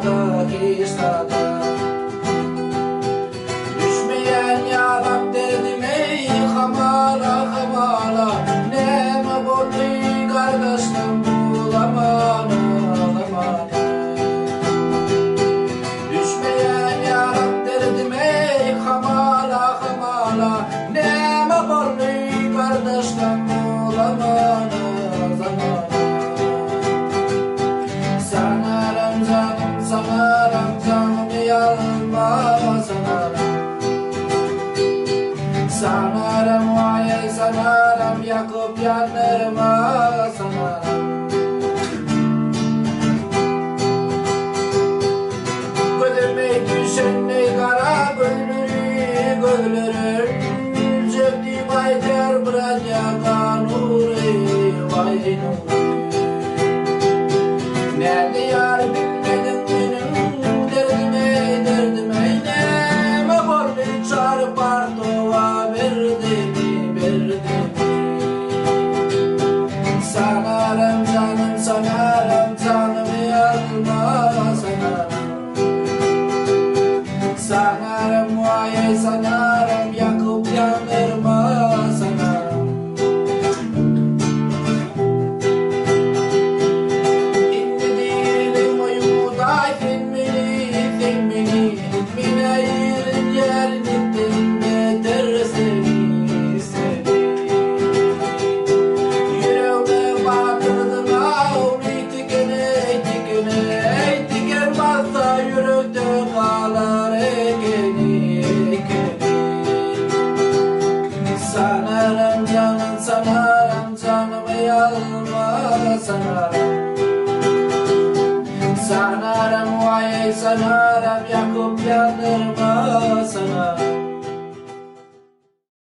da istada. Düşmeyen yarak derdim ey hamala hamala. Neme bordu kardeşim bulamana zamana. Düşmeyen yarak derdim ey hamala hamala. Neme bordu kardeşim bulamana zamana. Sanarım canım sanarım canım yanma sanarım. Sanarım vay sanarım yakıp yanırma sanarım. Gözüme düşen ne kara gönlürü gönlürü. Cebdi baytar bırakya nuri vay nuri. Nerede yar bilmedim benim derdime derdime. Neme borlu çarpar dova verdi mi. Sanarım canım sanarım canımı alma sanarım. Sanarım vay sanarım yakıp yanırma sanarım. Sanarım canım sanarım canımı alma sanarım. Sanarım vay sanarım yakıp yandırma